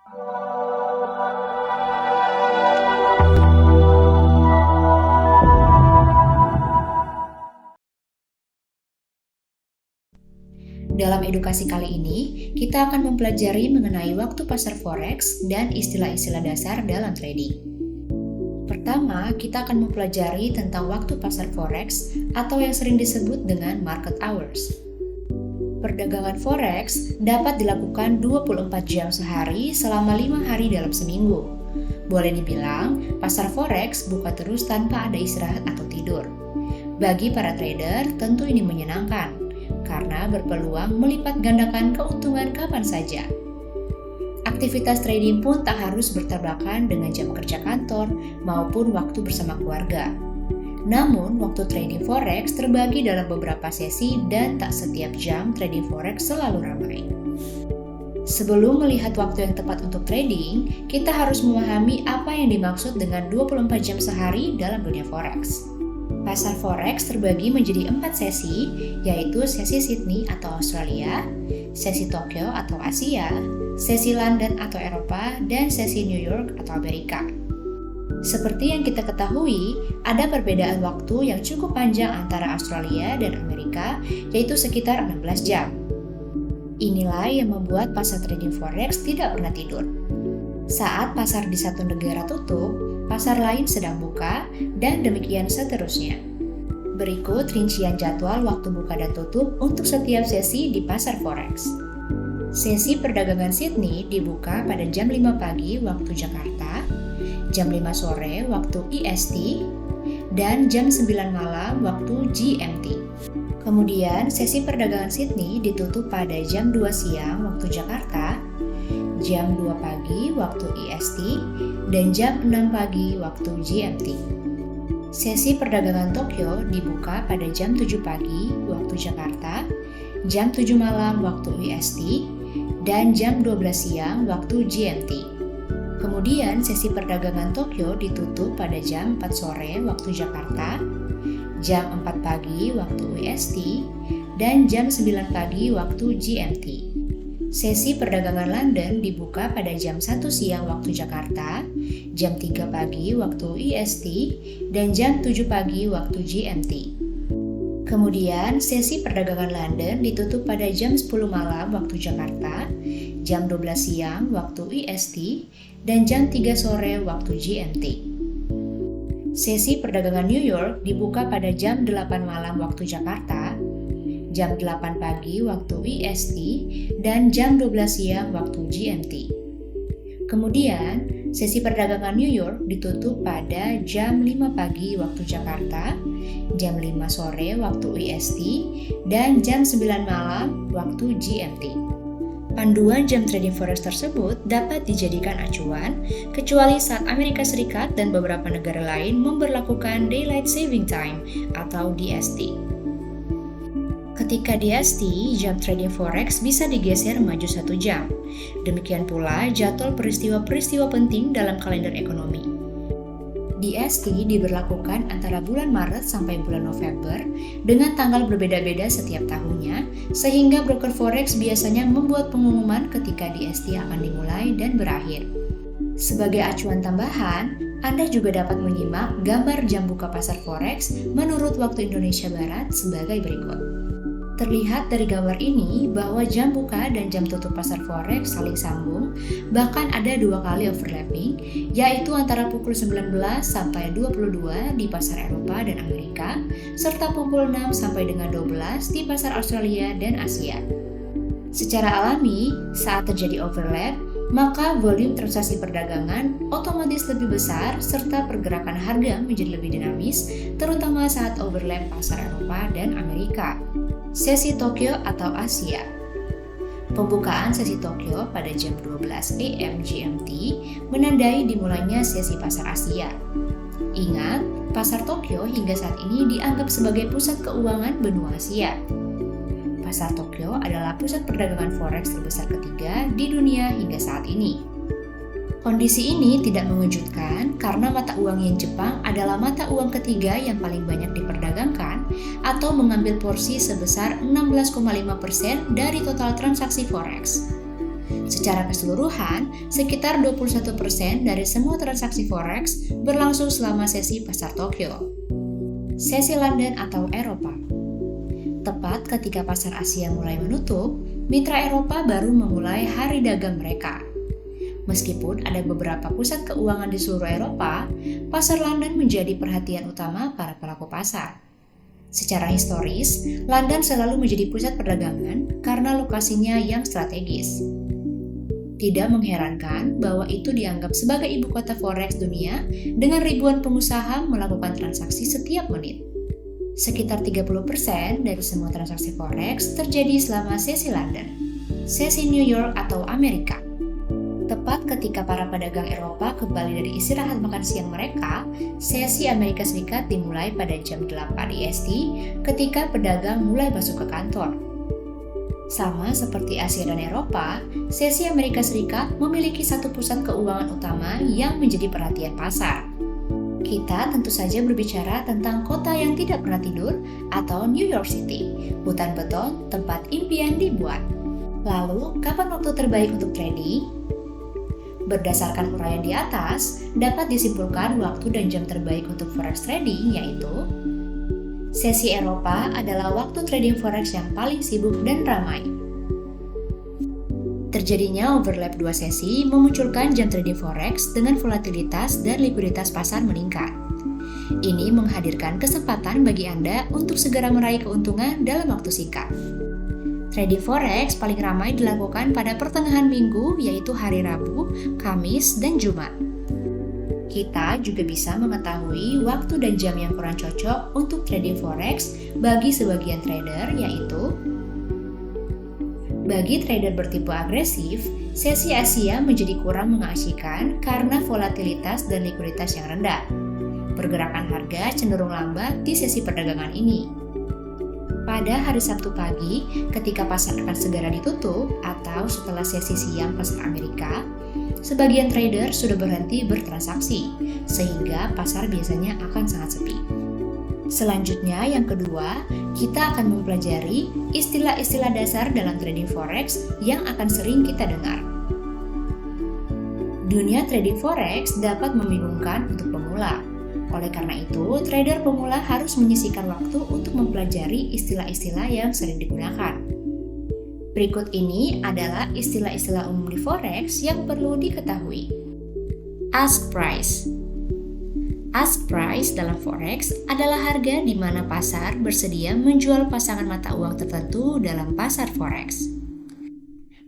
Dalam edukasi kali ini, kita akan mempelajari mengenai waktu pasar forex dan istilah-istilah dasar dalam trading. Pertama, kita akan mempelajari tentang waktu pasar forex atau yang sering disebut dengan market hours. Perdagangan forex dapat dilakukan 24 jam sehari selama 5 hari dalam seminggu. Boleh dibilang, pasar forex buka terus tanpa ada istirahat atau tidur. Bagi para trader, tentu ini menyenangkan, karena berpeluang melipat gandakan keuntungan kapan saja. Aktivitas trading pun tak harus bertabrakan dengan jam kerja kantor maupun waktu bersama keluarga. Namun, waktu trading forex terbagi dalam beberapa sesi dan tak setiap jam trading forex selalu ramai. Sebelum melihat waktu yang tepat untuk trading, kita harus memahami apa yang dimaksud dengan 24 jam sehari dalam dunia forex. Pasar forex terbagi menjadi 4 sesi, yaitu sesi Sydney atau Australia, sesi Tokyo atau Asia, sesi London atau Eropa, dan sesi New York atau Amerika. Seperti yang kita ketahui, ada perbedaan waktu yang cukup panjang antara Australia dan Amerika, yaitu sekitar 16 jam. Inilah yang membuat pasar trading forex tidak pernah tidur. Saat pasar di satu negara tutup, pasar lain sedang buka, dan demikian seterusnya. Berikut rincian jadwal waktu buka dan tutup untuk setiap sesi di pasar forex. Sesi perdagangan Sydney dibuka pada jam 5 pagi waktu Jakarta, jam 5 sore waktu IST, dan jam 9 malam waktu GMT. Kemudian sesi perdagangan Sydney ditutup pada jam 2 siang waktu Jakarta, jam 2 pagi waktu IST, dan jam 6 pagi waktu GMT. Sesi perdagangan Tokyo dibuka pada jam 7 pagi waktu Jakarta, jam 7 malam waktu IST, dan jam 12 siang waktu GMT. Kemudian sesi perdagangan Tokyo ditutup pada jam 4 sore waktu Jakarta, jam 4 pagi waktu IST, dan jam 9 pagi waktu GMT. Sesi perdagangan London dibuka pada jam 1 siang waktu Jakarta, jam 3 pagi waktu IST, dan jam 7 pagi waktu GMT. Kemudian, sesi perdagangan London ditutup pada jam 10 malam waktu Jakarta, jam 12 siang waktu IST, dan jam 3 sore waktu GMT. Sesi perdagangan New York dibuka pada jam 8 malam waktu Jakarta, jam 8 pagi waktu IST, dan jam 12 siang waktu GMT. Kemudian, sesi perdagangan New York ditutup pada jam 5 pagi waktu Jakarta, jam 5 sore waktu IST, dan jam 9 malam waktu GMT. Panduan jam trading forex tersebut dapat dijadikan acuan, kecuali saat Amerika Serikat dan beberapa negara lain memberlakukan Daylight Saving Time atau DST. Ketika DST, jam trading forex bisa digeser maju 1 jam. Demikian pula jadwal peristiwa-peristiwa penting dalam kalender ekonomi. DST diberlakukan antara bulan Maret sampai bulan November dengan tanggal berbeda-beda setiap tahunnya, sehingga broker forex biasanya membuat pengumuman ketika DST akan dimulai dan berakhir. Sebagai acuan tambahan, Anda juga dapat menyimak gambar jam buka pasar forex menurut waktu Indonesia Barat sebagai berikut. Terlihat dari gambar ini bahwa jam buka dan jam tutup pasar forex saling sambung, bahkan ada 2 kali overlapping, yaitu antara pukul 19 sampai 22 di pasar Eropa dan Amerika, serta pukul 6 sampai dengan 12 di pasar Australia dan Asia. Secara alami, saat terjadi overlap, maka volume transaksi perdagangan otomatis lebih besar serta pergerakan harga menjadi lebih dinamis, terutama saat overlap pasar Eropa dan Amerika. Sesi Tokyo atau Asia. Pembukaan sesi Tokyo pada jam 12 AM GMT menandai dimulainya sesi pasar Asia. Ingat, pasar Tokyo hingga saat ini dianggap sebagai pusat keuangan benua Asia. Pasar Tokyo adalah pusat perdagangan forex terbesar ketiga di dunia hingga saat ini. Kondisi ini tidak mengejutkan karena mata uang yen Jepang adalah mata uang ketiga yang paling banyak diperdagangkan atau mengambil porsi sebesar 16,5% dari total transaksi forex. Secara keseluruhan, sekitar 21% dari semua transaksi forex berlangsung selama sesi pasar Tokyo. Sesi London atau Eropa. Tepat ketika pasar Asia mulai menutup, mitra Eropa baru memulai hari dagang mereka. Meskipun ada beberapa pusat keuangan di seluruh Eropa, pasar London menjadi perhatian utama para pelaku pasar. Secara historis, London selalu menjadi pusat perdagangan karena lokasinya yang strategis. Tidak mengherankan bahwa itu dianggap sebagai ibu kota forex dunia dengan ribuan pengusaha melakukan transaksi setiap menit. Sekitar 30% dari semua transaksi forex terjadi selama sesi London, sesi New York atau Amerika. Tepat ketika para pedagang Eropa kembali dari istirahat makan siang mereka, sesi Amerika Serikat dimulai pada jam 8 IST ketika pedagang mulai masuk ke kantor. Sama seperti Asia dan Eropa, sesi Amerika Serikat memiliki satu pusat keuangan utama yang menjadi perhatian pasar. Kita tentu saja berbicara tentang kota yang tidak pernah tidur atau New York City, hutan beton tempat impian dibuat. Lalu, kapan waktu terbaik untuk trading? Berdasarkan uraian di atas, dapat disimpulkan waktu dan jam terbaik untuk forex trading yaitu sesi Eropa adalah waktu trading forex yang paling sibuk dan ramai. Terjadinya overlap dua sesi memunculkan jam trading forex dengan volatilitas dan likuiditas pasar meningkat. Ini menghadirkan kesempatan bagi Anda untuk segera meraih keuntungan dalam waktu singkat. Trading forex paling ramai dilakukan pada pertengahan minggu, yaitu hari Rabu, Kamis, dan Jumat. Kita juga bisa mengetahui waktu dan jam yang kurang cocok untuk trading forex bagi sebagian trader, yaitu bagi trader bertipe agresif, sesi Asia menjadi kurang mengasyikan karena volatilitas dan likuiditas yang rendah. Pergerakan harga cenderung lambat di sesi perdagangan ini. Pada hari Sabtu pagi, ketika pasar akan segera ditutup atau setelah sesi siang pasar Amerika, sebagian trader sudah berhenti bertransaksi, sehingga pasar biasanya akan sangat sepi. Selanjutnya, yang kedua, kita akan mempelajari istilah-istilah dasar dalam trading forex yang akan sering kita dengar. Dunia trading forex dapat membingungkan untuk pemula. Oleh karena itu, trader pemula harus menyisihkan waktu untuk mempelajari istilah-istilah yang sering digunakan. Berikut ini adalah istilah-istilah umum di forex yang perlu diketahui. Ask price. Ask price dalam forex adalah harga di mana pasar bersedia menjual pasangan mata uang tertentu dalam pasar forex.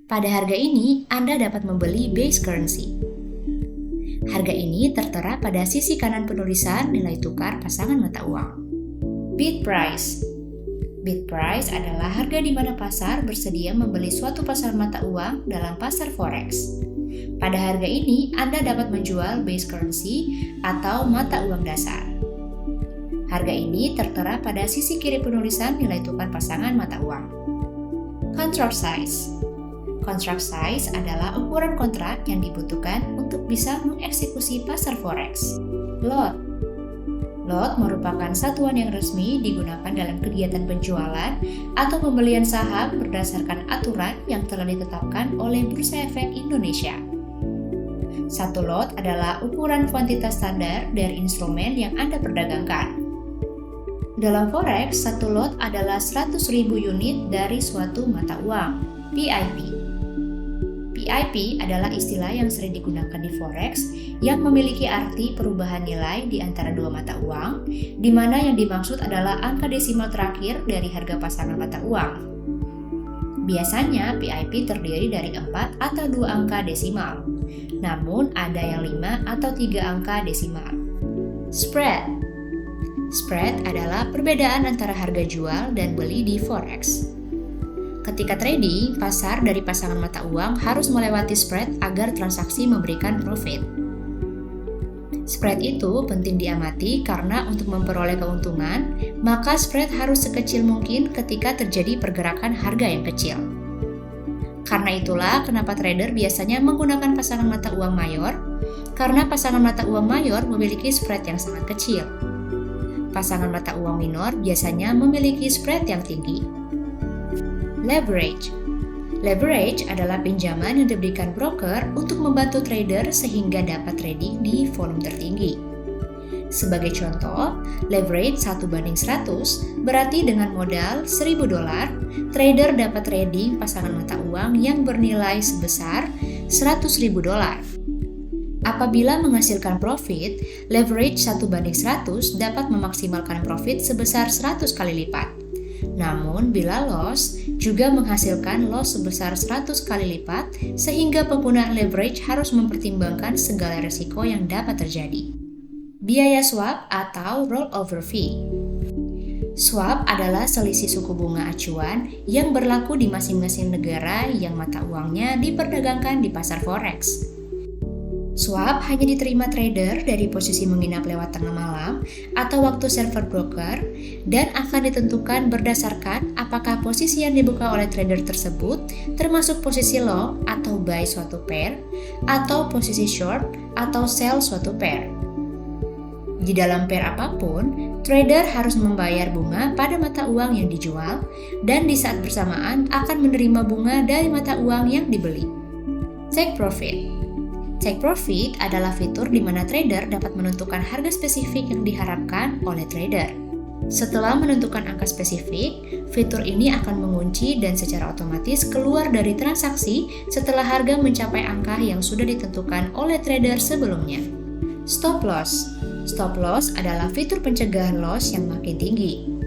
Pada harga ini, Anda dapat membeli base currency. Harga ini tertera pada sisi kanan penulisan nilai tukar pasangan mata uang. Bid price. Bid price adalah harga di mana pasar bersedia membeli suatu pasangan mata uang dalam pasar forex. Pada harga ini, Anda dapat menjual base currency atau mata uang dasar. Harga ini tertera pada sisi kiri penulisan nilai tukar pasangan mata uang. Contract size. Contract size adalah ukuran kontrak yang dibutuhkan untuk bisa mengeksekusi pasar forex. Lot. Lot merupakan satuan yang resmi digunakan dalam kegiatan penjualan atau pembelian saham berdasarkan aturan yang telah ditetapkan oleh Bursa Efek Indonesia. Satu lot adalah ukuran kuantitas standar dari instrumen yang Anda perdagangkan. Dalam forex, satu lot adalah 100.000 unit dari suatu mata uang, PIP. PIP adalah istilah yang sering digunakan di forex yang memiliki arti perubahan nilai di antara dua mata uang, di mana yang dimaksud adalah angka desimal terakhir dari harga pasangan mata uang. Biasanya PIP terdiri dari 4 atau 2 angka desimal, namun ada yang 5 atau 3 angka desimal. Spread. Spread adalah perbedaan antara harga jual dan beli di forex. Ketika trading, pasar dari pasangan mata uang harus melewati spread agar transaksi memberikan profit. Spread itu penting diamati karena untuk memperoleh keuntungan, maka spread harus sekecil mungkin ketika terjadi pergerakan harga yang kecil. Karena itulah kenapa trader biasanya menggunakan pasangan mata uang mayor, karena pasangan mata uang mayor memiliki spread yang sangat kecil. Pasangan mata uang minor biasanya memiliki spread yang tinggi. Leverage. Leverage adalah pinjaman yang diberikan broker untuk membantu trader sehingga dapat trading di volume tertinggi. Sebagai contoh, leverage 1:100 berarti dengan modal $1.000, trader dapat trading pasangan mata uang yang bernilai sebesar $100.000. Apabila menghasilkan profit, leverage 1:100 dapat memaksimalkan profit sebesar 100 kali lipat. Namun, bila loss, juga menghasilkan loss sebesar 100 kali lipat, sehingga penggunaan leverage harus mempertimbangkan segala risiko yang dapat terjadi. Biaya swap atau rollover fee. Swap adalah selisih suku bunga acuan yang berlaku di masing-masing negara yang mata uangnya diperdagangkan di pasar forex. Swap hanya diterima trader dari posisi menginap lewat tengah malam atau waktu server broker dan akan ditentukan berdasarkan apakah posisi yang dibuka oleh trader tersebut termasuk posisi long atau buy suatu pair atau posisi short atau sell suatu pair. Di dalam pair apapun, trader harus membayar bunga pada mata uang yang dijual dan di saat bersamaan akan menerima bunga dari mata uang yang dibeli. Take profit. Take profit adalah fitur di mana trader dapat menentukan harga spesifik yang diharapkan oleh trader. Setelah menentukan angka spesifik, fitur ini akan mengunci dan secara otomatis keluar dari transaksi setelah harga mencapai angka yang sudah ditentukan oleh trader sebelumnya. Stop loss. Stop loss adalah fitur pencegahan loss yang makin tinggi.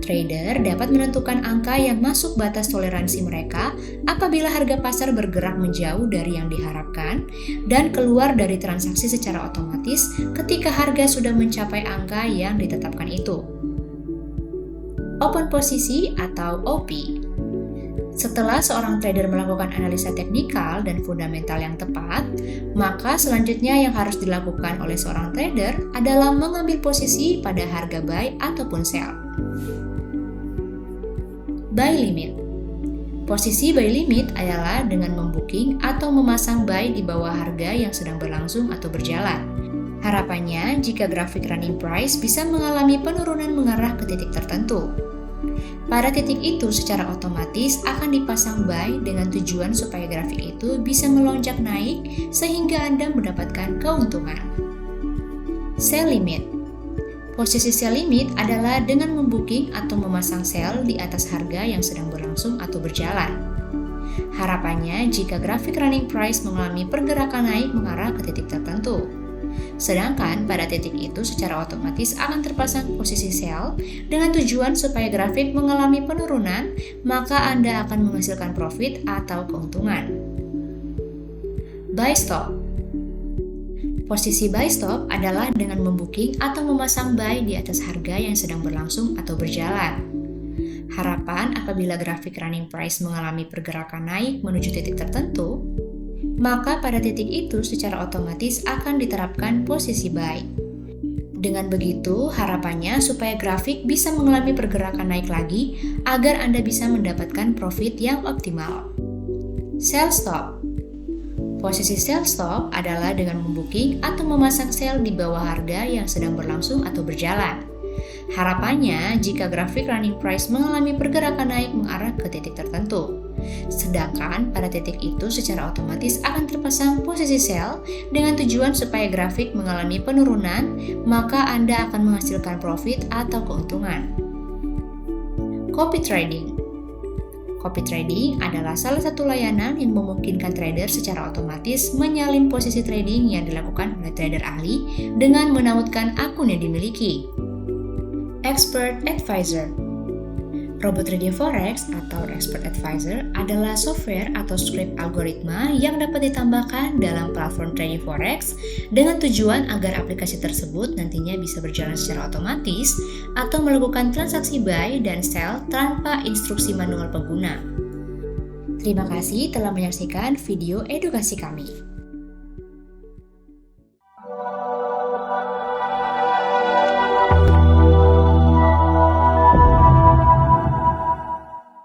Trader dapat menentukan angka yang masuk batas toleransi mereka apabila harga pasar bergerak menjauh dari yang diharapkan dan keluar dari transaksi secara otomatis ketika harga sudah mencapai angka yang ditetapkan itu. Open posisi atau OP. Setelah seorang trader melakukan analisa teknikal dan fundamental yang tepat, maka selanjutnya yang harus dilakukan oleh seorang trader adalah mengambil posisi pada harga buy ataupun sell. Buy limit. Posisi buy limit adalah dengan membooking atau memasang buy di bawah harga yang sedang berlangsung atau berjalan. Harapannya, jika grafik running price bisa mengalami penurunan mengarah ke titik tertentu. Pada titik itu secara otomatis akan dipasang buy dengan tujuan supaya grafik itu bisa melonjak naik sehingga Anda mendapatkan keuntungan. Sell limit. Posisi sell limit adalah dengan membooking atau memasang sell di atas harga yang sedang berlangsung atau berjalan. Harapannya jika grafik running price mengalami pergerakan naik mengarah ke titik tertentu. Sedangkan pada titik itu secara otomatis akan terpasang posisi sell dengan tujuan supaya grafik mengalami penurunan, maka Anda akan menghasilkan profit atau keuntungan. Buy stop. Posisi buy stop adalah dengan membooking atau memasang buy di atas harga yang sedang berlangsung atau berjalan. Harapan apabila grafik running price mengalami pergerakan naik menuju titik tertentu, maka pada titik itu secara otomatis akan diterapkan posisi buy. Dengan begitu, harapannya supaya grafik bisa mengalami pergerakan naik lagi agar Anda bisa mendapatkan profit yang optimal. Sell stop. Posisi sell stop adalah dengan membooking atau memasang sell di bawah harga yang sedang berlangsung atau berjalan. Harapannya, jika grafik running price mengalami pergerakan naik mengarah ke titik tertentu. Sedangkan pada titik itu secara otomatis akan terpasang posisi sell dengan tujuan supaya grafik mengalami penurunan, maka Anda akan menghasilkan profit atau keuntungan. Copy trading. Copy trading adalah salah satu layanan yang memungkinkan trader secara otomatis menyalin posisi trading yang dilakukan oleh trader ahli dengan menautkan akun yang dimiliki. Expert Advisor. Robot trading forex atau Expert Advisor adalah software atau script algoritma yang dapat ditambahkan dalam platform trading forex dengan tujuan agar aplikasi tersebut nantinya bisa berjalan secara otomatis atau melakukan transaksi buy dan sell tanpa instruksi manual pengguna. Terima kasih telah menyaksikan video edukasi kami.